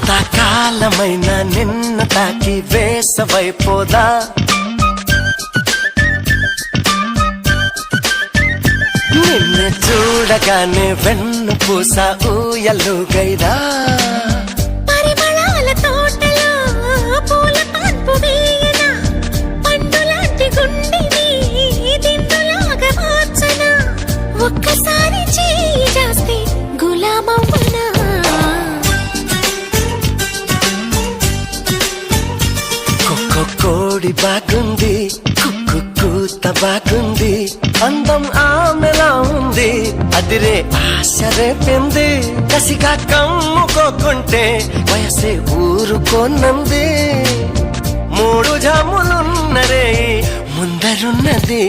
ఎంతకాలమైన నిన్ను తాకి వేసవైపోదా, నిన్ను చూడగానే వెన్ను పూస ఊయలుగైదా. పరిమళాల తోటలో పూల పాన్పు వేయనా, పండులాంటి గుండెని దిండులాగా మార్చనా, ఒక్కసారి చేయి చేస్తే గులామవ్వనా. కోడి బాగుంది, కుక్కు కూత బాగుంది, అందం ఆమెలా ఉంది, అదిరే ఆశ రేపింది, కసిగా కమ్ముకోకుంటే వయసే ఊరుకోనంది. మూడు జాములున్నరే ముందరున్నది.